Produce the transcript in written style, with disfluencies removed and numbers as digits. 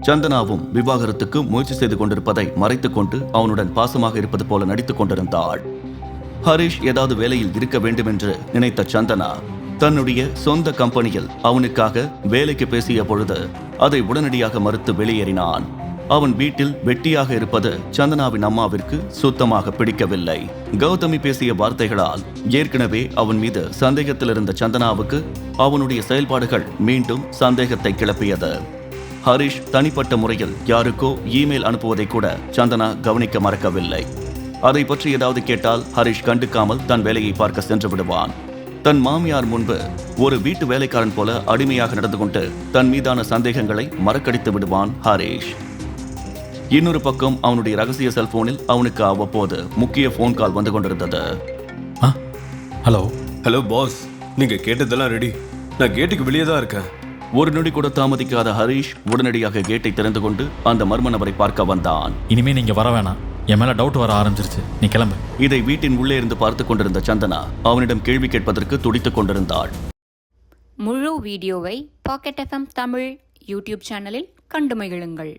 சந்தனாவும் விவாகரத்துக்கு முயற்சி செய்து கொண்டிருப்பதை மறைத்துக் கொண்டு அவனுடன் பாசமாக இருப்பது போல நடித்துக் கொண்டிருந்தாள். ஹரிஷ் ஏதாவது வேலையில் இருக்க வேண்டும் என்று நினைத்த சந்தனா தன்னுடைய சொந்த கம்பெனியில் அவனுக்காக வேலைக்கு பேசிய பொழுது அதை உடனடியாக மறுத்து வெளியேறினான். அவன் வீட்டில் வெட்டியாக இருப்பது சந்தனாவின் அம்மாவிற்கு சுத்தமாக பிடிக்கவில்லை. கௌதமி பேசிய வார்த்தைகளால் ஏற்கனவே அவன் மீது சந்தேகத்தில் இருந்த சந்தனாவுக்கு அவனுடைய செயல்பாடுகள் மீண்டும் சந்தேகத்தை கிளப்பியது. ஹரிஷ் தனிப்பட்ட முறையில் யாருக்கோ இமெயில் அனுப்புவதை கூட சந்தனா கவனிக்க மறக்கவில்லை. அதை பற்றி ஏதாவது கேட்டால் ஹரிஷ் கண்டுக்காமல் தன் வேலையை பார்க்க சென்று விடுவான். தன் மாமியார் முன்பு ஒரு வீட்டு வேலைக்காரன் போல அடிமையாக நடந்து கொண்டு தன் மீதான சந்தேகங்களை மறக்கடித்து விடுவான் ஹரிஷ். இன்னொரு பக்கம் அவனுடைய ரகசிய செல்போனில் அவனுக்கு அவ்வப்போது முக்கிய போன் கால் வந்து கொண்டிருந்தது. ஹலோ ஹலோ பாஸ், நீங்க கேட்டதெல்லாம் ரெடி. நான் கேட்டுக்கு வெளியே தான் இருக்கேன். ஒரு நொடி கூட தாமதிக்காத ஹரிஷ் உடனடியாக கேட்டை திறந்து கொண்டு அந்த மர்ம நபரை பார்க்க வந்தான். இனிமே நீங்க வர வேணாம், என் மேல டவுட் வர ஆரம்பிச்சிருச்சு, நீ கிளம்பு. இதை வீட்டின் உள்ளே இருந்து பார்த்து கொண்டிருந்த சந்தனா அவனிடம் கேள்வி கேட்பதற்கு துடித்துக் கொண்டிருந்தாள். முழு வீடியோவை பாக்கெட் FM தமிழ் யூடியூப் சேனலில் கண்டு மகிழுங்கள்.